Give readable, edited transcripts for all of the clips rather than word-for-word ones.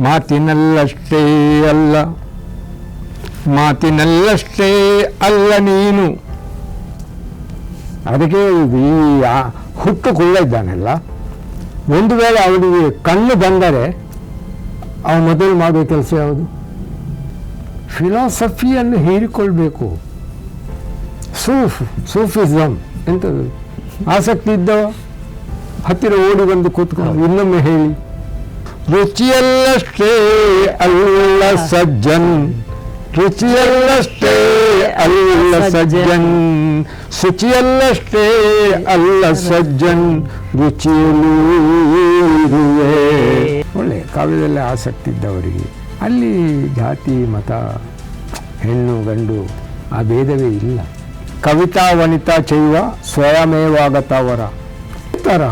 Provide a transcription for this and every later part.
ಮಾತಿನಲ್ಲಷ್ಟೇ ಅಲ್ಲ, ಮಾತಿನಲ್ಲಷ್ಟೇ ಅಲ್ಲ ನೀನು. ಅದಕ್ಕೆ ಈ ಹುಟ್ಟು ಕುಳ್ಳ ಇದ್ದಾನಲ್ಲ, ಒಂದು ವೇಳೆ ಅವನಿಗೆ ಕಣ್ಣು ಬಂದರೆ ಅವನು ಮೊದಲು ಮಾಡುವ ಕೆಲಸ ಯಾವುದು? ಫಿಲಾಸಫಿಯನ್ನು ಹೀರಿಕೊಳ್ಬೇಕು. ಸೂಫಿಸಮ್ ಎಂಥದ್ದು? ಆಸಕ್ತಿ ಇದ್ದವ ಹತ್ತಿರ ಓಡಿ ಬಂದು ಕೂತ್ಕೊಂಡು ಇನ್ನೊಮ್ಮೆ ಹೇಳಿ. ರುಚಿಯಲ್ಲಷ್ಟೇ ಅಲ್ಲ ಸಜ್ಜನ್, ರುಚಿಯಲ್ಲಷ್ಟೇ ಅಲ್ಲ ಸಜ್ಜನ್, ಶುಚಿಯಲ್ಲಷ್ಟೇ ಅಲ್ಲ ಸಜ್ಜನ್, ರುಚಿಯಲ್ಲೂ ಇರುವೆ. ಒಳ್ಳೆ ಕಾವ್ಯದಲ್ಲಿ ಆಸಕ್ತಿ ಇದ್ದವರಿಗೆ ಅಲ್ಲಿ ಜಾತಿ ಮತ ಹೆಣ್ಣು ಗಂಡು ಆ ಭೇದವೇ ಇಲ್ಲ. ಕವಿತಾ ವನಿತಾ ಚೈವ ಸ್ವಯಮೇವಾಗತವರ ಥರ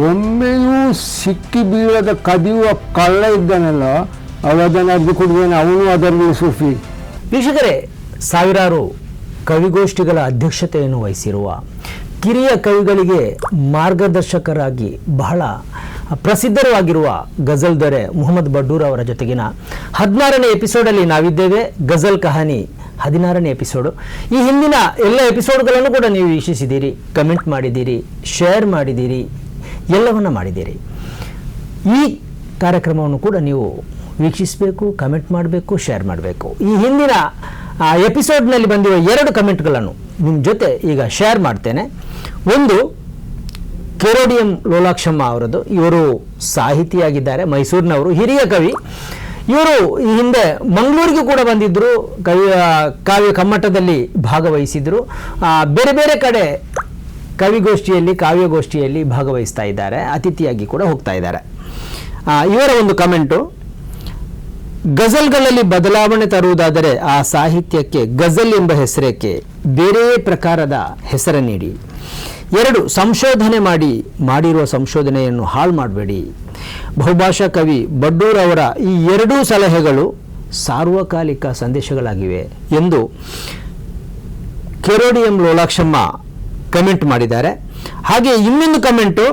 ಒಮ್ಮೆಯೂ ಸಿಕ್ಕಿ ಬೀಳದ ಕದಿಯುವ ಕಳ್ಳ ಇದ್ದಾನಲ್ಲ, ಅವದನ್ನು ಅರ್ದು ಕುಡಿದೇನೆ, ಅವನು ಅದರಲ್ಲಿ ಸೂಫಿ. ವೀಕ್ಷಕರೇ, ಸಾವಿರಾರು ಕವಿಗೋಷ್ಠಿಗಳ ಅಧ್ಯಕ್ಷತೆಯನ್ನು ವಹಿಸಿರುವ ಕಿರಿಯ ಕವಿಗಳಿಗೆ ಮಾರ್ಗದರ್ಶಕರಾಗಿ ಬಹಳ ಪ್ರಸಿದ್ಧರಾಗಿರುವ ಗಜಲ್ ದೊರೆ ಮುಹಮ್ಮದ್ ಬಡ್ಡೂರ್ ಅವರ ಜೊತೆಗಿನ 16ನೇ ಎಪಿಸೋಡಲ್ಲಿ ನಾವಿದ್ದೇವೆ. ಗಜಲ್ ಕಹಾನಿ 16ನೇ ಎಪಿಸೋಡು. ಈ ಹಿಂದಿನ ಎಲ್ಲ ಎಪಿಸೋಡ್ಗಳನ್ನು ಕೂಡ ನೀವು ವೀಕ್ಷಿಸಿದ್ದೀರಿ, ಕಮೆಂಟ್ ಮಾಡಿದ್ದೀರಿ, ಶೇರ್ ಮಾಡಿದ್ದೀರಿ, ಎಲ್ಲವನ್ನ ಮಾಡಿದ್ದೀರಿ. ಈ ಕಾರ್ಯಕ್ರಮವನ್ನು ಕೂಡ ನೀವು ವೀಕ್ಷಿಸಬೇಕು, ಕಮೆಂಟ್ ಮಾಡಬೇಕು, ಶೇರ್ ಮಾಡಬೇಕು. ಈ ಹಿಂದಿನ ಎಪಿಸೋಡ್ನಲ್ಲಿ ಬಂದಿರುವ 2 ಕಮೆಂಟ್ಗಳನ್ನು ನಿಮ್ಮ ಜೊತೆ ಈಗ ಶೇರ್ ಮಾಡ್ತೇನೆ. ಒಂದು ಕೆರೋಡಿಯಂ ಲೋಲಾಕ್ಷಮ್ಮ ಅವರದ್ದು. ಇವರು ಸಾಹಿತಿಯಾಗಿದ್ದಾರೆ, ಮೈಸೂರಿನವರು, ಹಿರಿಯ ಕವಿ. ಇವರು ಈ ಹಿಂದೆ ಮಂಗಳೂರಿಗೆ ಕೂಡ ಬಂದಿದ್ದರು, ಕಾವ್ಯ ಕಮ್ಮಟದಲ್ಲಿ ಭಾಗವಹಿಸಿದರು. ಬೇರೆ ಬೇರೆ ಕಡೆ ಕವಿಗೋಷ್ಠಿಯಲ್ಲಿ ಕಾವ್ಯಗೋಷ್ಠಿಯಲ್ಲಿ ಭಾಗವಹಿಸ್ತಾ ಇದ್ದಾರೆ, ಅತಿಥಿಯಾಗಿ ಕೂಡ ಹೋಗ್ತಾ ಇದ್ದಾರೆ. ಇವರ ಒಂದು ಕಮೆಂಟು: ಗಜಲ್ಗಳಲ್ಲಿ ಬದಲಾವಣೆ ತರುವುದಾದರೆ ಆ ಸಾಹಿತ್ಯಕ್ಕೆ ಗಜಲ್ ಎಂಬ ಹೆಸರೇಕೆ, ಬೇರೆ ಪ್ರಕಾರದ ಹೆಸರು ನೀಡಿ. 2, ಸಂಶೋಧನೆ ಮಾಡಿರುವ ಸಂಶೋಧನೆಯನ್ನು ಹಾಳು ಮಾಡಬೇಡಿ. ಬಹುಭಾಷಾ ಕವಿ ಬಡ್ಡೂರ್ ಅವರ ಈ 2 ಸಲಹೆಗಳು ಸಾರ್ವಕಾಲಿಕ ಸಂದೇಶಗಳಾಗಿವೆ ಎಂದು ಕೆರೋಡಿಯಂ ಲೋಲಾಕ್ಷಮ್ಮ ಕಮೆಂಟ್ ಮಾಡಿದ್ದಾರೆ. ಹಾಗೆ ಇನ್ನೊಂದು ಕಮೆಂಟು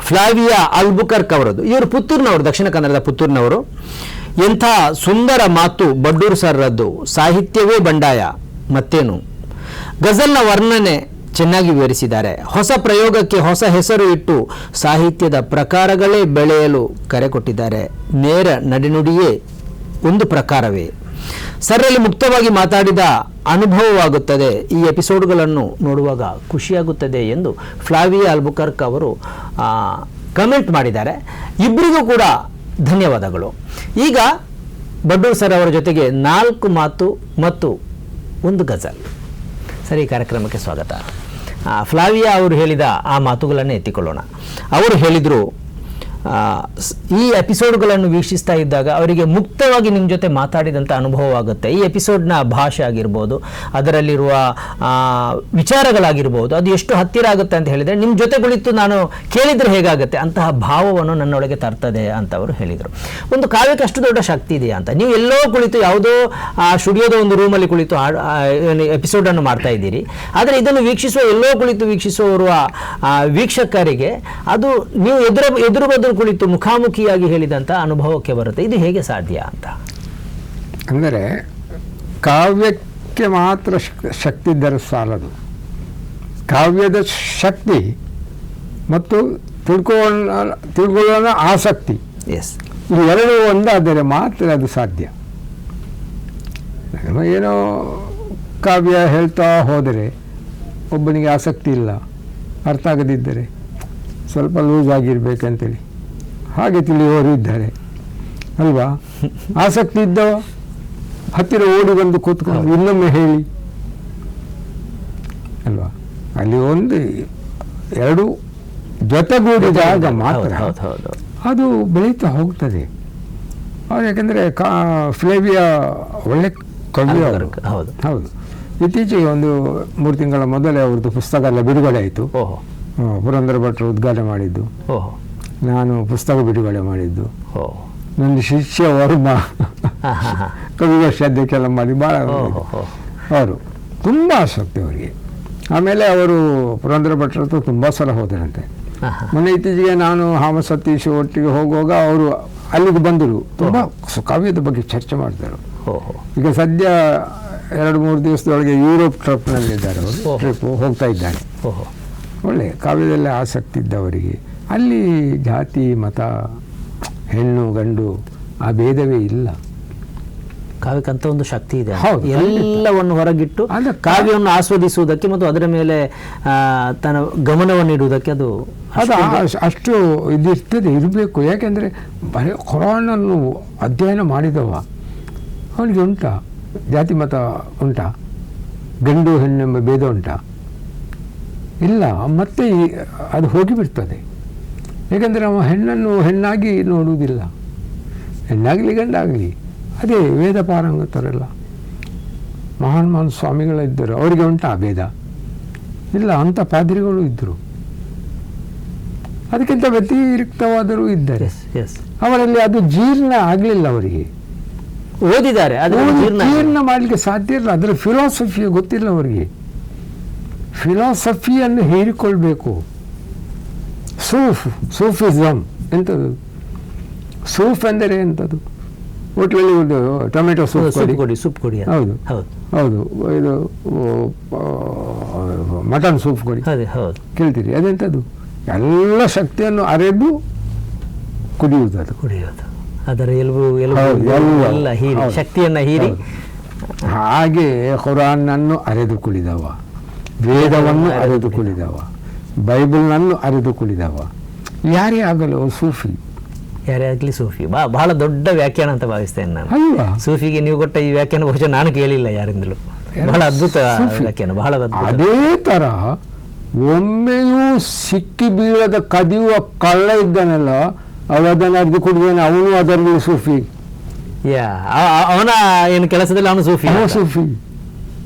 ಫ್ಲಾವಿಯಾ ಅಲ್ಬುಕರ್ಕ್ ಅವರದ್ದು. ಇವರು ಪುತ್ತೂರಿನವರು, ದಕ್ಷಿಣ ಕನ್ನಡದ ಪುತ್ತೂರಿನವರು. ಎಂಥ ಸುಂದರ ಮಾತು ಬಡ್ಡೂರ್ ಸರ್ರದ್ದು, ಸಾಹಿತ್ಯವೇ ಬಂಡಾಯ ಮತ್ತೇನು. ಗಜಲ್ನ ವರ್ಣನೆ ಚೆನ್ನಾಗಿ ವಿವರಿಸಿದ್ದಾರೆ. ಹೊಸ ಪ್ರಯೋಗಕ್ಕೆ ಹೊಸ ಹೆಸರು ಇಟ್ಟು ಸಾಹಿತ್ಯದ ಪ್ರಕಾರಗಳೇ ಬೆಳೆಯಲು ಕರೆ ಕೊಟ್ಟಿದ್ದಾರೆ. ನೇರ ನಡೆನುಡಿಯೇ ಒಂದು ಪ್ರಕಾರವೇ. ಸರಲ್ಲಿ ಮುಕ್ತವಾಗಿ ಮಾತಾಡಿದ ಅನುಭವವಾಗುತ್ತದೆ. ಈ ಎಪಿಸೋಡ್ಗಳನ್ನು ನೋಡುವಾಗ ಖುಷಿಯಾಗುತ್ತದೆ ಎಂದು ಫ್ಲಾವಿಯಾ ಅಲ್ಬುಕರ್ಕ್ ಅವರು ಕಮೆಂಟ್ ಮಾಡಿದ್ದಾರೆ. ಇಬ್ಬರಿಗೂ ಕೂಡ ಧನ್ಯವಾದಗಳು. ಈಗ ಬಡ್ಡೂರ್ ಸರ್ ಅವರ ಜೊತೆಗೆ 4 ಮಾತು ಮತ್ತು 1 ಗಜಲ್. ಸರಿ, ಕಾರ್ಯಕ್ರಮಕ್ಕೆ ಸ್ವಾಗತ. ಫ್ಲಾವಿಯಾ ಅವರು ಹೇಳಿದ ಆ ಮಾತುಗಳನ್ನು ಎತ್ತಿಕೊಳ್ಳೋಣ. ಅವರು ಹೇಳಿದರು, ಈ ಎಪಿಸೋಡ್ಗಳನ್ನು ವೀಕ್ಷಿಸ್ತಾ ಇದ್ದಾಗ ಅವರಿಗೆ ಮುಕ್ತವಾಗಿ ನಿಮ್ಮ ಜೊತೆ ಮಾತಾಡಿದಂಥ ಅನುಭವವಾಗುತ್ತೆ. ಈ ಎಪಿಸೋಡ್ನ ಭಾಷೆ ಆಗಿರ್ಬೋದು, ಅದರಲ್ಲಿರುವ ವಿಚಾರಗಳಾಗಿರ್ಬೋದು, ಅದು ಎಷ್ಟು ಹತ್ತಿರ ಆಗುತ್ತೆ ಅಂತ ಹೇಳಿದರೆ, ನಿಮ್ಮ ಜೊತೆ ಕುಳಿತು ನಾನು ಕೇಳಿದರೆ ಹೇಗಾಗುತ್ತೆ ಅಂತಹ ಭಾವವನ್ನು ನನ್ನೊಳಗೆ ತರ್ತದೆ ಅಂತ ಅವರು ಹೇಳಿದರು. ಒಂದು ಕಾವ್ಯಕ್ಕೆ ಅಷ್ಟು ದೊಡ್ಡ ಶಕ್ತಿ ಇದೆಯಾ ಅಂತ. ನೀವು ಎಲ್ಲೋ ಕುಳಿತು ಯಾವುದೋ ಸ್ಟುಡಿಯೋದ ಒಂದು ರೂಮಲ್ಲಿ ಕುಳಿತು ಎಪಿಸೋಡನ್ನು ಮಾಡ್ತಾ ಇದ್ದೀರಿ, ಆದರೆ ಇದನ್ನು ಎಲ್ಲೋ ಕುಳಿತು ವೀಕ್ಷಿಸುವ ವೀಕ್ಷಕರಿಗೆ ಅದು ನೀವು ಎದುರು ಬದುರು ಕುಳಿತು ಮುಖಾಮುಖಿಯಾಗಿ ಹೇಳಿದಂಥ ಅನುಭವಕ್ಕೆ ಬರುತ್ತೆ. ಇದು ಹೇಗೆ ಸಾಧ್ಯ ಅಂತ? ಅಂದರೆ ಕಾವ್ಯಕ್ಕೆ ಮಾತ್ರ ಶಕ್ತಿ ಇದ್ದರೆ ಸಾಲದು. ಕಾವ್ಯದ ಶಕ್ತಿ ಮತ್ತು ತಿಳ್ಕೊಳ್ಳೋಣ ಆಸಕ್ತಿ, ಇವೆರಡೂ ಒಂದಾದರೆ ಮಾತ್ರ ಅದು ಸಾಧ್ಯ. ಏನೋ ಕಾವ್ಯ ಹೇಳ್ತಾ ಹೋದರೆ ಒಬ್ಬನಿಗೆ ಆಸಕ್ತಿ ಇಲ್ಲ, ಅರ್ಥ ಆಗದಿದ್ದರೆ ಸ್ವಲ್ಪ ಲೂಸ್ ಆಗಿರ್ಬೇಕಂತೇಳಿ ಹಾಗೆ ತಿಳಿಯುವವರು ಇದ್ದಾರೆ ಅಲ್ವಾ. ಆಸಕ್ತಿ ಇದ್ದವ ಹತ್ತಿರ ಓಡಿ ಬಂದು ಕೂತ್ಕೊಂಡು ಇನ್ನೊಮ್ಮೆ ಹೇಳಿ ಅಲ್ವಾ. ಅಲ್ಲಿ 1-2 ಜೊತೆಗೂಡಿದಾಗ ಮಾತ್ರ ಅದು ಬೆಳೀತಾ ಹೋಗ್ತದೆ. ಅವ್ರು ಯಾಕೆಂದರೆ ಫ್ಲೇವಿಯಾ ಒಳ್ಳೆ ಕವಿ ಅವರು. ಹೌದು, ಇತ್ತೀಚೆಗೆ 1-3 ತಿಂಗಳ ಮೊದಲೇ ಅವ್ರದ್ದು ಪುಸ್ತಕ ಎಲ್ಲ ಬಿಡುಗಡೆ ಆಯಿತು. ಪುರಂದರ ಭಟ್ರು ಉದ್ಘಾಟನೆ ಮಾಡಿದ್ದು, ನಾನು ಪುಸ್ತಕ ಬಿಡುಗಡೆ ಮಾಡಿದ್ದು, ನನ್ನ ಶಿಷ್ಯ ವರ್ಮ ಕವಿಗೋಷ್ಠಿ ಅಧ್ಯಕ್ಷ ಮಾಡಿ ಭಾಳ ಅವರು ತುಂಬ ಆಸಕ್ತಿ ಅವರಿಗೆ. ಆಮೇಲೆ ಅವರು ಪುರಂದರ ಭಟ್ರ ಹತ್ರ ತುಂಬ ಸಲ ಹೋದರಂತೆ. ಮೊನ್ನೆ ಇತ್ತೀಚೆಗೆ ನಾನು ಹಾಮ ಸತೀಶ್ ಒಟ್ಟಿಗೆ ಹೋಗುವಾಗ ಅವರು ಅಲ್ಲಿಗೆ ಬಂದರು, ತುಂಬ ಕಾವ್ಯದ ಬಗ್ಗೆ ಚರ್ಚೆ ಮಾಡ್ತಾರೆ. ಓಹೋ. ಈಗ ಸದ್ಯ 2-3 ದಿವಸದೊಳಗೆ ಯುರೋಪ್ ಟ್ರಿಪ್ನಲ್ಲಿದ್ದಾರೆ ಅವರು, ಓಹೋ. ಟ್ರಿಪ್ ಹೋಗ್ತಾ ಇದ್ದಾರೆ. ಓಹೋ. ಒಳ್ಳೆ ಕಾವ್ಯದಲ್ಲೇ ಆಸಕ್ತಿ ಇದ್ದವರಿಗೆ ಅಲ್ಲಿ ಜಾತಿ ಮತ ಹೆಣ್ಣು ಗಂಡು ಆ ಭೇದವೇ ಇಲ್ಲ. ಕಾವ್ಯಕ್ಕಂತ ಒಂದು ಶಕ್ತಿ ಇದೆ. ಹೌದು, ಎಲ್ಲವನ್ನು ಹೊರಗಿಟ್ಟು ಅಲ್ಲ, ಕಾವ್ಯವನ್ನು ಆಸ್ವಾದಿಸುವುದಕ್ಕೆ ಮತ್ತು ಅದರ ಮೇಲೆ ತನ್ನ ಗಮನವನ್ನು ಇಡುವುದಕ್ಕೆ ಅದು ಅಷ್ಟು ಇದಿರ್ತದೆ, ಇರಬೇಕು. ಯಾಕೆಂದರೆ ಬರೀ ಖುರಾನನ್ನು ಅಧ್ಯಯನ ಮಾಡಿದವ ಅವನಿಗೆ ಉಂಟಾ ಜಾತಿ ಮತ ಉಂಟಾ, ಗಂಡು ಹೆಣ್ಣೆಂಬ ಭೇದ ಉಂಟಾ? ಇಲ್ಲ. ಮತ್ತೆ ಅದು ಹೋಗಿಬಿಡ್ತದೆ. ಏಕೆಂದರೆ ಅವ ಹೆಣ್ಣನ್ನು ಹೆಣ್ಣಾಗಿ ನೋಡುವುದಿಲ್ಲ, ಹೆಣ್ಣಾಗಲಿ ಗಂಡಾಗಲಿ. ಅದೇ ವೇದ ಪಾರಂಗತರೆಲ್ಲ ಮಹಾನ್ ಸ್ವಾಮಿಗಳಿದ್ದರು, ಅವರಿಗೆ ಉಂಟಾ ಭೇದ? ಇಲ್ಲ. ಅಂಥ ಪಾದ್ರಿಗಳು ಇದ್ದರು, ಅದಕ್ಕಿಂತ ವ್ಯತಿರಿಕ್ತವಾದರೂ ಇದ್ದಾರೆ. ಅವರಲ್ಲಿ ಅದು ಜೀರ್ಣ ಆಗಲಿಲ್ಲ. ಅವರಿಗೆ ಓದಿದ್ದಾರೆ, ಜೀರ್ಣ ಮಾಡಲಿಕ್ಕೆ ಸಾಧ್ಯ ಇಲ್ಲ. ಅದರ ಫಿಲಾಸಫಿ ಗೊತ್ತಿಲ್ಲ ಅವರಿಗೆ. ಫಿಲಾಸಫಿಯನ್ನು ಹೀರಿಕೊಳ್ಬೇಕು. ಸೂಫಿಸಮ್ ಎಂಥದ್ದು? ಸೂಫ್ ಎಂದರೆ ಎಂಥದ್ದು? ಹೋಟ್ಲಲ್ಲಿ ಒಂದು ಟೊಮೆಟೊ ಸೂಪ್ ಕೊಡಿ. ಹೌದು ಹೌದು. ಇದು ಮಟನ್ ಸೂಪ್ ಕೊಡಿ ಕೇಳ್ತೀರಿ, ಅದೆಂಥದ್ದು? ಎಲ್ಲ ಶಕ್ತಿಯನ್ನು ಅರೆದು ಕುಡಿಯುವುದು. ಅದರ ಎಲ್ಲ ಹೀರಿ ಶಕ್ತಿಯನ್ನ ಹೀರಿ. ಹಾಗೆ ಖುರಾನನ್ನು ಅರೆದು ಕುಡಿದವ, ವೇದವನ್ನು ಅರೆದು ಕುಡಿದವ, ಬೈಬಲ್ನನ್ನು ಅರೆದು ಕುಡಿದವ ಯಾರೇ ಆಗಲು ಸೂಫಿ. ಯಾರೇ ಆಗಲಿ ಸೂಫಿ. ಬಹಳ ದೊಡ್ಡ ವ್ಯಾಖ್ಯಾನ ಅಂತ ಭಾವಿಸ್ತೇನೆ ನಾನು. ಅಲ್ವಾ? ಸೂಫಿಗೆ ನೀವು ಕೊಟ್ಟ ಈ ವ್ಯಾಖ್ಯಾನ ಬಹುಶಃ ನಾನು ಕೇಳಿಲ್ಲ ಯಾರಿಂದಲೂ. ಬಹಳ ಅದ್ಭುತ ವ್ಯಾಖ್ಯಾನ, ಬಹಳ ಅದ್ಭುತ. ಅದೇ ತರ ಒಮ್ಮೆಯೂ ಸಿಕ್ಕಿ ಬೀಳದ ಕದಿಯುವ ಕಳ್ಳ ಇದ್ದಾನಲ್ಲ, ಅವದನ್ನು ಅರ್ದು ಕುಡಿದಾನೆ, ಅವನು ಅದರಲ್ಲಿ ಸೂಫಿ. ಅವನ ಏನು ಕೆಲಸದಲ್ಲಿ ಅವನು ಸೂಫಿ. ಸೂಫಿ.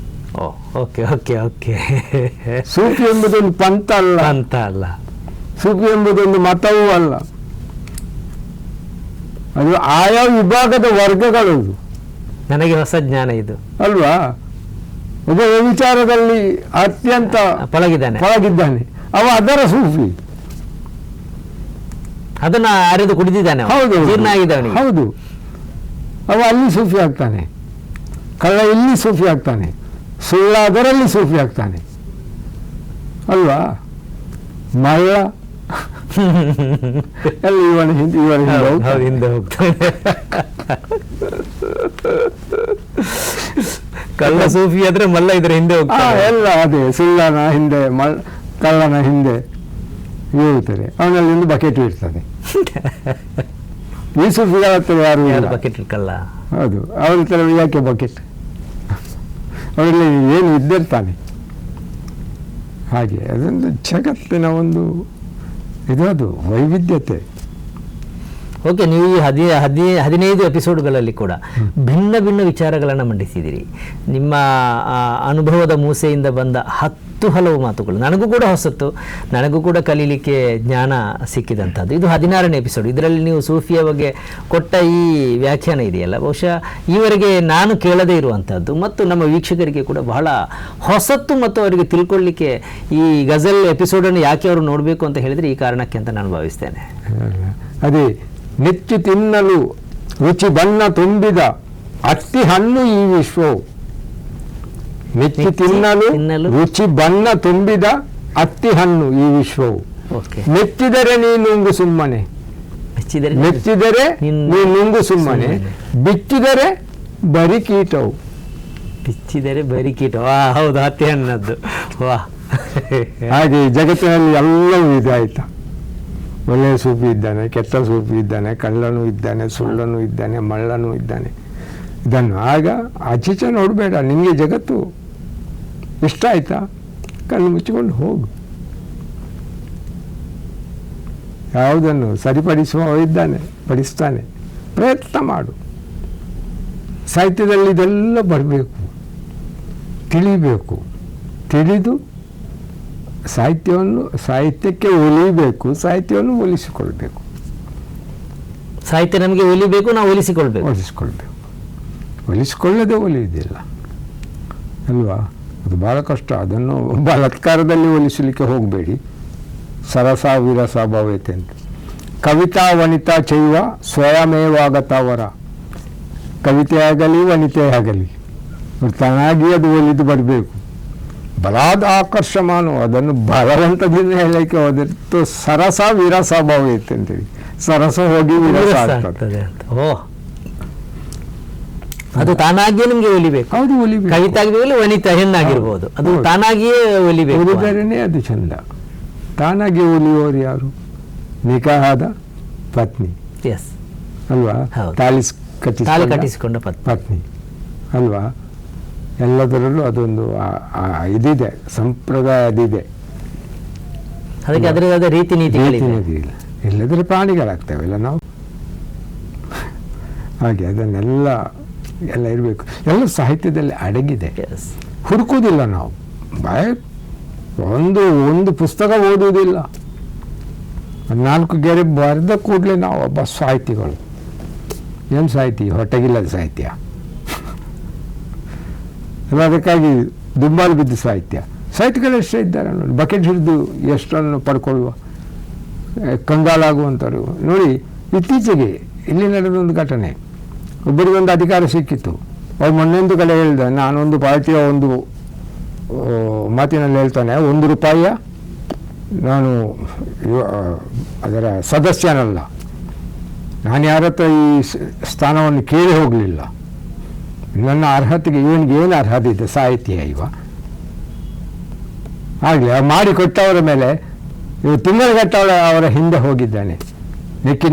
Okay okay okay. ಸೂಫಿ ಎಂಬುದೊಂದು ಪಂಥ ಅಲ್ಲ. ಸೂಫಿ ಎಂಬುದೊಂದು ಮತವೂ ಅಲ್ಲ. ಅದು ಆಯಾ ವಿಭಾಗದ ವರ್ಗಗಳು. ನನಗೆ ಹೊಸ ಜ್ಞಾನ ಇದು ಅಲ್ವಾ? ಒಬ್ಬ ವಿಚಾರದಲ್ಲಿ ಅತ್ಯಂತ ಪಳಗಿದ್ದಾನೆ, ಅವ ಅದರ ಸೂಫಿ. ಅದನ್ನ ಅರೆದು ಕುಡಿದಿದ್ದಾನೆ. ಹೌದು, ಜೀರ್ಣ ಆಗಿದ್ದಾನೆ. ಹೌದು. ಅವ ಅಲ್ಲಿ ಸೂಫಿ ಆಗ್ತಾನೆ, ಕಳ್ಳ ಇಲ್ಲಿ ಸೂಫಿ ಆಗ್ತಾನೆ, ಸುಳ್ಳ ಅದರಲ್ಲಿ ಸೂಫಿ ಆಗ್ತಾನೆ. ಅಲ್ವಾ? ಮಳ್ಳ ಎಲ್ಲ ಇವನ ಹಿಂದೆ ಹೋಗ್ತಾನೆ. ಕಳ್ಳ ಸೂಫಿ ಆದ್ರೆ ಮಲ್ಲ ಇದ್ರ ಹಿಂದೆ ಹೋಗ್ತಾನೆ. ಎಲ್ಲ ಅದೇ ಸುಳ್ಳನ ಹಿಂದೆ ಕಳ್ಳನ ಹಿಂದೆ ಹೋಗ್ತಾರೆ. ಅವನಲ್ಲಿ ಒಂದು ಬಕೆಟ್ ಇರ್ತದೆ. ಈ ಸೂಫಿಗಳ ಹತ್ರ ಯಾರು ಬಕೆಟ್ ಇಟ್ಕಲ್ಲ. ಹೌದು, ಅವ್ರ ಹತ್ರ ಯಾಕೆ ಬಕೆಟ್? ಅವರಲ್ಲಿ ಏನು ಇದ್ದಿರ್ತಾನೆ. ಹಾಗೆ ಅದೊಂದು ಜಗತ್ತಿನ ಒಂದು ಇದದು ವೈವಿಧ್ಯತೆ. ಓಕೆ, ನೀವು ಈ 15 ಎಪಿಸೋಡ್ಗಳಲ್ಲಿ ಕೂಡ ಭಿನ್ನ ಭಿನ್ನ ವಿಚಾರಗಳನ್ನು ಮಂಡಿಸಿದ್ದೀರಿ. ನಿಮ್ಮ ಅನುಭವದ ಮೂಸೆಯಿಂದ ಬಂದ 10 ಹಲವು ಮಾತುಗಳು ನನಗೂ ಕೂಡ ಹೊಸತ್ತು, ನನಗೂ ಕೂಡ ಕಲೀಲಿಕ್ಕೆ ಜ್ಞಾನ ಸಿಕ್ಕಿದಂಥದ್ದು. ಇದು 16ನೇ ಎಪಿಸೋಡ್. ಇದರಲ್ಲಿ ನೀವು ಸೂಫಿಯ ಬಗ್ಗೆ ಕೊಟ್ಟ ಈ ವ್ಯಾಖ್ಯಾನ ಇದೆಯಲ್ಲ, ಬಹುಶಃ ಈವರೆಗೆ ನಾನು ಕೇಳದೇ ಇರುವಂಥದ್ದು ಮತ್ತು ನಮ್ಮ ವೀಕ್ಷಕರಿಗೆ ಕೂಡ ಬಹಳ ಹೊಸತ್ತು ಮತ್ತು ಅವರಿಗೆ ತಿಳ್ಕೊಳ್ಳಿಕ್ಕೆ ಈ ಗಜಲ್ ಎಪಿಸೋಡನ್ನು ಯಾಕೆ ಅವರು ನೋಡಬೇಕು ಅಂತ ಹೇಳಿದರೆ ಈ ಕಾರಣಕ್ಕೆ ಅಂತ ನಾನು ಭಾವಿಸ್ತೇನೆ. ಅದೇ ನೆಚ್ಚಿ ತಿನ್ನಲು ರುಚಿ ಬಣ್ಣ ತುಂಬಿದ ಅತ್ತಿ ಹಣ್ಣು ಈ ವಿಶ್ವವು. ನೆಚ್ಚಿ ತಿನ್ನಲು ರುಚಿ ಬಣ್ಣ ತುಂಬಿದ ಅತ್ತಿ ಹಣ್ಣು ಈ ವಿಶ್ವವು. ಮೆಚ್ಚಿದರೆ ನೀ ನುಂಗು ಸುಮ್ಮನೆ, ಮೆಚ್ಚಿದರೆ ನೀ ನುಂಗು ಸುಮ್ಮನೆ, ಬಿಚ್ಚಿದರೆ ಬರಿ ಕೀಟವು. ಬಿಚ್ಚಿದರೆ ಬರಿ ಕೀಟ. ಹೌದು, ಅತ್ತಿ ಹಣ್ಣದ್ದು. ವಾ. ಹಾಗೆ ಜಗತ್ತಿನಲ್ಲಿ ಎಲ್ಲವೂ ಇದೆ. ಆಯ್ತಾ? ಒಳ್ಳೆಯ ಸೂಫಿ ಇದ್ದಾನೆ, ಕೆಟ್ಟ ಸೂಫಿ ಇದ್ದಾನೆ, ಕಳ್ಳನೂ ಇದ್ದಾನೆ, ಸುಳ್ಳನೂ ಇದ್ದಾನೆ, ಮಳ್ಳನೂ ಇದ್ದಾನೆ. ಇದನ್ನು ಆಗ ಆಚೀಚೆ ನೋಡಬೇಡ. ನಿಮಗೆ ಜಗತ್ತು ಇಷ್ಟ ಆಯ್ತಾ? ಕಣ್ಣು ಮುಚ್ಚಿಕೊಂಡು ಹೋಗು. ಯಾವುದನ್ನು ಸರಿಪಡಿಸುವ ಇದ್ದಾನೆ, ಪಡಿಸ್ತಾನೆ. ಪ್ರಯತ್ನ ಮಾಡು. ಸಾಹಿತ್ಯದಲ್ಲಿ ಇದೆಲ್ಲ ಬರಬೇಕು, ತಿಳಿಬೇಕು. ತಿಳಿದು ಸಾಹಿತ್ಯಕ್ಕೆ ಒಲಿಬೇಕು, ಸಾಹಿತ್ಯವನ್ನು ಒಲಿಸಿಕೊಳ್ಬೇಕು. ಸಾಹಿತ್ಯ ನಮಗೆ ಒಲಿಬೇಕು, ನಾವು ಒಲಿಸಿಕೊಳ್ಬೇಕು. ಒಲಿಸಿಕೊಳ್ಳದೆ ಒಲಿಯುವುದಿಲ್ಲ ಅಲ್ವಾ? ಅದು ಭಾಳ ಕಷ್ಟ. ಅದನ್ನು ಬಲಾತ್ಕಾರದಲ್ಲಿ ಒಲಿಸಲಿಕ್ಕೆ ಹೋಗಬೇಡಿ. ಸರಸ ವಿರಸ ಭಾವೈತೆ ಅಂತ ಕವಿತಾ ವನಿತಾ ಚೈವ ಸ್ವಯಮೇವಾಗತವರ. ಕವಿತೆ ಆಗಲಿ ವನಿತೆ ಆಗಲಿ ತಾನಾಗಿ ಅದು ಒಲಿದು ಬರಬೇಕು. ಬಲಾದ ಆಕರ್ಷಮಾನು, ಅದನ್ನು ಬಲವಂತದಿಂದ ಹೇಳಲಿಕ್ಕೆ ಹೋದಿತ್ತು. ಸರಸ ವಿರಸ ಭಾವ ಇತ್ತು ಅಂತೇಳಿ, ಸರಸ ಹೋಗಿ ವಿರಸ ಆಗ್ತದೆ. ಓ, ಅದು ತಾನಾಗಿಯೇ ನಿಮ್ಗೆ ಒಲಿಬೇಕು. ಹೌದು, ಒಲಿಬೇಕು. ಕವಿತೆ ಆಗಿರ್ಬೋದು, ವನಿತಾ ಹೆಣ್ಣಾಗಿರ್ಬೋದು, ಅದು ತಾನಾಗಿಯೇ ಒಲಿಬೇಕು. ಒಲಿದರೇನೆ ಅದು ಚಂದ. ತಾನಾಗಿ ಒಲಿಯೋರು ಯಾರು? ನಿಕಾಹಾದ ಪತ್ನಿ ಎಸ್ ಅಲ್ವಾ? ಹೌದು. ತಾಳಿ ಕಟ್ಟಿಸಿಕೊಂಡ ಪತ್ನಿ ಅಲ್ವಾ? ಎಲ್ಲದರಲ್ಲೂ ಅದೊಂದು ಇದಿದೆ, ಸಂಪ್ರದಾಯ ಅದಿದೆ. ಅದಕ್ಕೆ ಅದರದಾದ ರೀತಿ ನೀತಿಗಳಿದೆ. ಇಲ್ಲ, ಇಲ್ಲದ್ರೆ ಪ್ರಾಣಿಗಳಾಗ್ತೇವಲ್ಲ ನಾವು. ಹಾಗೆ ಅದನ್ನೆಲ್ಲ ಇರಬೇಕು. ಎಲ್ಲ ಸಾಹಿತ್ಯದಲ್ಲಿ ಅಡಗಿದೆ, ಹುಡುಕುವುದಿಲ್ಲ ನಾವು. ಒಂದು ಪುಸ್ತಕ ಓದುವುದಿಲ್ಲ, 4 ಗೆರೆ ಬರೆದ ಕೂಡಲೇ ನಾವು ಒಬ್ಬ ಸಾಹಿತಿಗಳು. ಏನು ಸಾಹಿತಿ? ಹೊಟ್ಟೆಗಿಲ್ಲದ ಸಾಹಿತ್ಯ. ಅದಕ್ಕಾಗಿ ದುಂಬಾಲು ಬಿದ್ದ ಸಾಹಿತ್ಯಗಳು ಎಷ್ಟೇ ಇದ್ದಾರೆ ನೋಡಿ. ಬಕೆಟ್ ಹಿಡಿದು ಎಷ್ಟನ್ನು ಪಡ್ಕೊಳ್ಳುವ, ಕಂಗಾಲಾಗುವಂಥವ್ರು ನೋಡಿ. ಇತ್ತೀಚೆಗೆ ಇಲ್ಲಿ ನಡೆದ ಒಂದು ಘಟನೆ, ಒಬ್ಬರಿಗೊಂದು ಅಧಿಕಾರ ಸಿಕ್ಕಿತ್ತು. ಅವ್ರು ಮೊನ್ನೆಂದು ಕಡೆ ಹೇಳಿದ, ನಾನೊಂದು ಪಾರ್ಟಿಯ ಒಂದು ಮಾತಿನಲ್ಲಿ ಹೇಳ್ತಾನೆ, 1 ರೂಪಾಯಿಯ ನಾನು ಅದರ ಸದಸ್ಯನಲ್ಲ, ನಾನು ಯಾರ ಹತ್ರ ಈ ಸ್ಥಾನವನ್ನು ಕೇಳಿ ಹೋಗಲಿಲ್ಲ, ನನ್ನ ಅರ್ಹತೆಗೆ ಇವನಿಗೆ ಏನು ಅರ್ಹತೆ ಇದೆ, ಸಾಹಿತ್ಯ ಇವ ಆಗಲಿ ಮಾಡಿಕೊಟ್ಟವರ ಮೇಲೆ ಇವು ತುಂಗಲಘಟ್ಟ ಅವರ ಹಿಂದೆ ಹೋಗಿದ್ದಾನೆ.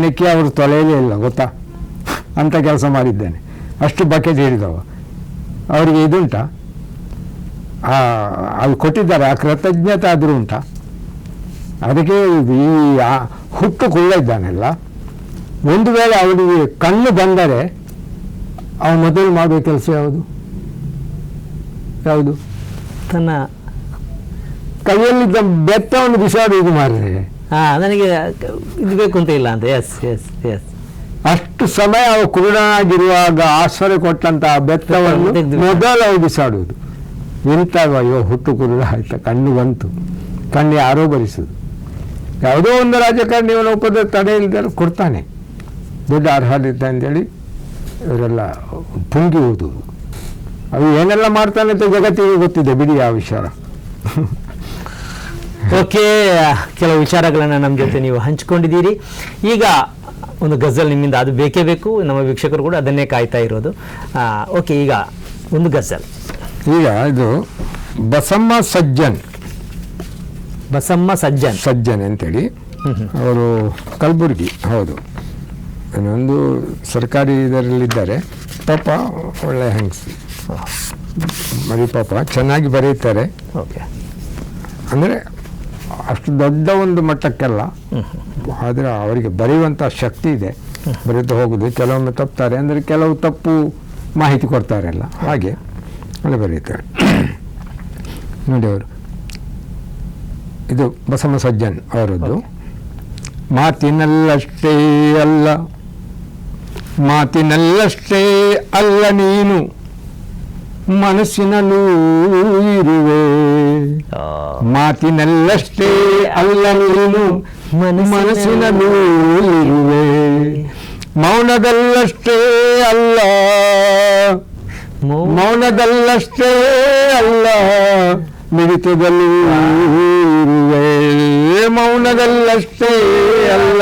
ನೆಕ್ಕಿ ಅವರು ತೊಳೆಯಲೇ ಇಲ್ಲ ಗೊತ್ತಾ, ಅಂತ ಕೆಲಸ ಮಾಡಿದ್ದಾನೆ. ಅಷ್ಟು ಬಕೆಟ್ ಹಿಡಿದವ. ಅವರಿಗೆ ಇದುಂಟ, ಅದು ಕೊಟ್ಟಿದ್ದಾರೆ, ಆ ಕೃತಜ್ಞತೆ ಆದರೂ ಉಂಟಾ? ಅದಕ್ಕೆ ಈ ಹುಟ್ಟು ಕುಳ್ಳ ಇದ್ದಾನೆಲ್ಲ, ಒಂದು ವೇಳೆ ಅವನಿಗೆ ಕಣ್ಣು ಬಂದರೆ ಅವನು ಮೊದಲು ಮಾಡುವ ಕೆಲಸ ಯಾವುದು? ತನ್ನ ಕೈಯಲ್ಲಿದ್ದ ಬೆತ್ತವನ್ನು ಬಿಸಾಡುವುದು ಮಾರಿದೆ. ನನಗೆ ಇದು ಬೇಕು ಅಂತ ಇಲ್ಲ ಅಂತ. ಎಸ್ ಎಸ್ ಎಸ್ ಅಷ್ಟು ಸಮಯ ಅವ ಕುರುಡನಾಗಿರುವಾಗ ಆಶ್ರಯ ಕೊಟ್ಟಂತಹ ಬೆತ್ತವನ್ನು ಮೊದಲು ಅವು ಬಿಸಾಡುವುದು. ಎಂತಾಗೋ ಹುಟ್ಟು ಕುರುಡ ಆಯ್ತಾ, ಕಣ್ಣು ಬಂತು, ಕಣ್ಣು ಯಾರೋ ಬರಿಸುದು. ಯಾವುದೋ ಒಂದು ರಾಜಕಾರಣಿ ಇವನ ಒಪ್ಪದ ತಡೆ ಇಲ್ದಾರ ಕೊಡ್ತಾನೆ, ದೊಡ್ಡ ಅರ್ಹತೆ ಅಂತೇಳಿ ಇವರೆಲ್ಲ ಪುಂಗಿ ಓದುವುದು. ಅವು ಏನೆಲ್ಲ ಮಾಡ್ತಾನೆ ಅಂತ ಜಗತ್ತಿಗೆ ಗೊತ್ತಿದೆ, ಬಿಡಿ ಆ ವಿಚಾರ. ಓಕೆ, ಕೆಲವು ವಿಚಾರಗಳನ್ನು ನಮ್ಮ ಜೊತೆ ನೀವು ಹಂಚಿಕೊಂಡಿದ್ದೀರಿ. ಈಗ ಒಂದು ಗಜಲ್ ನಿಮ್ಮಿಂದ, ಅದು ಬೇಕೇ ಬೇಕು. ನಮ್ಮ ವೀಕ್ಷಕರು ಕೂಡ ಅದನ್ನೇ ಕಾಯ್ತಾ ಇರೋದು. ಓಕೆ, ಈಗ ಒಂದು ಗಜಲ್. ಈಗ ಇದು ಬಸಮ್ಮ ಸಜ್ಜನ್ ಅಂತೇಳಿ, ಅವರು ಕಲಬುರ್ಗಿ. ಹೌದು, ಒಂದು ಸರ್ಕಾರಿ ಇದರಲ್ಲಿದ್ದಾರೆ. ಪಾಪ ಒಳ್ಳೆ ಹೆಂಗಸು, ಮರಿ ಪಾಪ ಚೆನ್ನಾಗಿ ಬರೀತಾರೆ. ಓಕೆ, ಅಂದರೆ ಅಷ್ಟು ದೊಡ್ಡ ಒಂದು ಮಟ್ಟಕ್ಕೆಲ್ಲ, ಆದರೆ ಅವರಿಗೆ ಬರೆಯುವಂಥ ಶಕ್ತಿ ಇದೆ. ಬರೀತಾ ಹೋಗುದು, ಕೆಲವೊಮ್ಮೆ ತಪ್ತಾರೆ, ಅಂದರೆ ಕೆಲವು ತಪ್ಪು ಮಾಹಿತಿ ಕೊಡ್ತಾರಲ್ಲ, ಹಾಗೆ ಒಳ್ಳೆ ಬರೀತಾರೆ ನೋಡಿ. ಅವರು ಇದು ಬಸಮ್ಮ ಸಜ್ಜನ್ ಅವರದ್ದು. ಮಾತಿನಲ್ಲಷ್ಟೇ ಅಲ್ಲ ನೀನು ಮನಸ್ಸಿನಲ್ಲೂ ಇರುವೆ. ಮಾತಿನಲ್ಲಷ್ಟೇ ಅಲ್ಲ ನೀನು ಮನಸ್ಸಿನಲ್ಲೂ ಇರುವೆ. ಮೌನದಲ್ಲಷ್ಟೇ ಅಲ್ಲ ಮಿಡಿತದಲ್ಲೂ ಇರುವೆ. ಮೌನದಲ್ಲಷ್ಟೇ ಅಲ್ಲ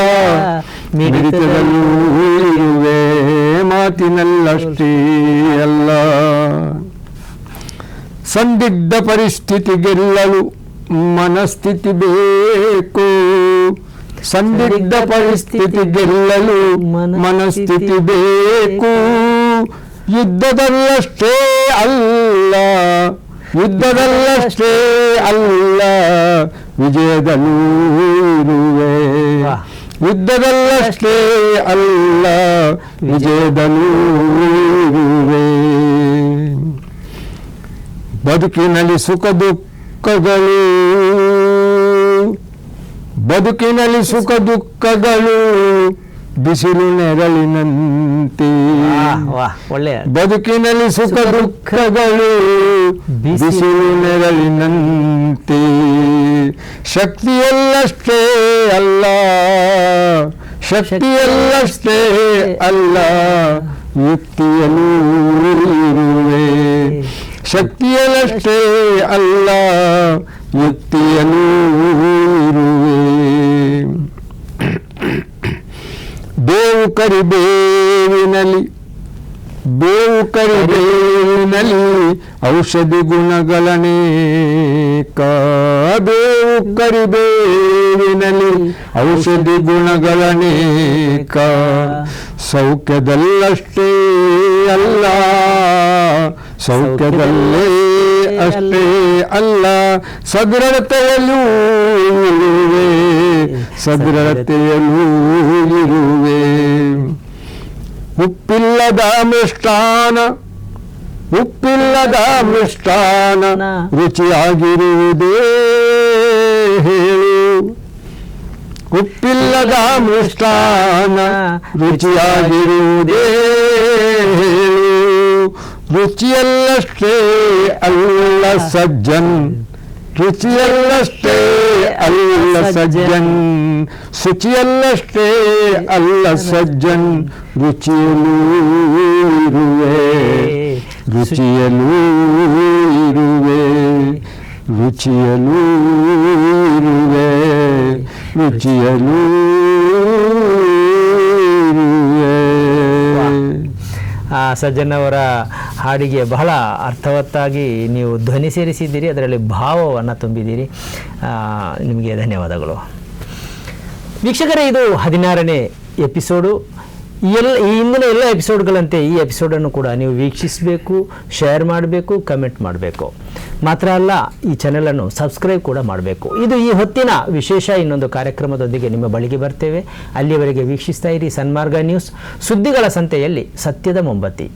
ಮಿಡಿತದಲ್ಲೂ ಇರುವೆ. ಮಾತಿನಲ್ಲಷ್ಟೇ ಅಲ್ಲ. ಸಂದಿಗ್ಧ ಪರಿಸ್ಥಿತಿ ಗೆಲ್ಲಲು ಮನಸ್ಥಿತಿ ಬೇಕು. ಸಂದಿಗ್ಧ ಪರಿಸ್ಥಿತಿ ಗೆಲ್ಲಲು ಮನಸ್ಥಿತಿ ಬೇಕು. ಯುದ್ಧದಲ್ಲಷ್ಟೇ ಅಲ್ಲ ವಿಜಯದಲ್ಲೂ ಇರುವೆ. ಯುದ್ಧದಲ್ಲಷ್ಟೇ ಅಲ್ಲ ವಿಜಯದಲ್ಲೂ ಇರುವೆ. ಬದುಕಿನಲ್ಲಿ ಸುಖ ದುಃಖಗಳು ಬಿಸಿಲು ನೆರಳಿನಂತೆ. ಬದುಕಿನಲ್ಲಿ ಸುಖ ದುಃಖಗಳು ಬಿಸಿಲು ನೆರಳಿನಂತೆ. ಶಕ್ತಿಯಲ್ಲಷ್ಟೇ ಅಲ್ಲ ಶಕ್ತಿಯಲ್ಲಷ್ಟೇ ಅಲ್ಲ ಯುಕ್ತಿಯಲ್ಲೂ ಇರುವೆ. ಶಕ್ತಿಯಲ್ಲಷ್ಟೇ ಅಲ್ಲ ಯುಕ್ತಿಯಲ್ಲೂ ಇರುವೆ. ಬೇವು ಕರಿಬೇವಿನಲ್ಲಿ ಔಷಧಿ ಗುಣಗಳನೇಕ. ಬೇವು ಕರಿಬೇವಿನಲ್ಲಿ ಔಷಧಿ ಗುಣಗಳನೇಕ. ಸೌಖ್ಯದಲ್ಲಷ್ಟೇ ಅಲ್ಲ ಸೌಖ್ಯದಲ್ಲೇ ಅಷ್ಟೇ ಅಲ್ಲ ಸದೃಢತೆಯಲ್ಲೂ ಇರುವೆ. ಸದೃಢತೆಯಲ್ಲೂ ಇರುವೆ. ಉಪ್ಪಿಲ್ಲದ ಮಿಷ್ಟಾನ ರುಚಿಯಾಗಿರುವುದೇ ಹೇಳು. ಉಪ್ಪಿಲ್ಲದ ಮಿಷ್ಟಾನ ರುಚಿಯಾಗಿರುವುದೇ ಹೇಳು. ರುಚಿಯಲ್ಲಷ್ಟೇ ಅಲ್ಲ ಸಜ್ಜನ್ ರುಚಿಯಲ್ಲಷ್ಟೇ ಅಲ್ಲ ಸಜ್ಜನ್. ಶುಚಿಯಲ್ಲಷ್ಟೇ ಅಲ್ಲ ಸಜ್ಜನ್ ರುಚಿಯಲ್ಲೂ ಇರುವೆ. ರುಚಿಯಲ್ಲೂ ಇರುವೆ. ರುಚಿಯಲ್ಲೂ ಇರುವೆ. ರುಚಿಯಲ್ಲೂ ಇರುವೆ. ಸಜ್ಜನವರ ಹಾಡಿಗೆ ಬಹಳ ಅರ್ಥವತ್ತಾಗಿ ನೀವು ಧ್ವನಿ ಸೇರಿಸಿದ್ದೀರಿ, ಅದರಲ್ಲಿ ಭಾವವನ್ನು ತುಂಬಿದ್ದೀರಿ. ನಿಮಗೆ ಧನ್ಯವಾದಗಳು. ವೀಕ್ಷಕರೇ, ಇದು 16ನೇ ಎಪಿಸೋಡು. ಈ ಹಿಂದಿನ ಎಲ್ಲ ಎಪಿಸೋಡ್ಗಳಂತೆ ಈ ಎಪಿಸೋಡನ್ನು ಕೂಡ ನೀವು ವೀಕ್ಷಿಸಬೇಕು, ಶೇರ್ ಮಾಡಬೇಕು, ಕಮೆಂಟ್ ಮಾಡಬೇಕು. ಮಾತ್ರ ಅಲ್ಲ, ಈ ಚಾನೆಲನ್ನು ಸಬ್ಸ್ಕ್ರೈಬ್ ಕೂಡ ಮಾಡಬೇಕು. ಇದು ಈ ಹೊತ್ತಿನ ವಿಶೇಷ. ಇನ್ನೊಂದು ಕಾರ್ಯಕ್ರಮದೊಂದಿಗೆ ನಿಮ್ಮ ಬಳಿಗೆ ಬರ್ತೇವೆ. ಅಲ್ಲಿಯವರೆಗೆ ವೀಕ್ಷಿಸ್ತಾ ಇರಿ ಸನ್ಮಾರ್ಗ ನ್ಯೂಸ್, ಸುದ್ದಿಗಳ ಸಂತೆಯಲ್ಲಿ ಸತ್ಯದ ಮೊಂಬತ್ತಿ.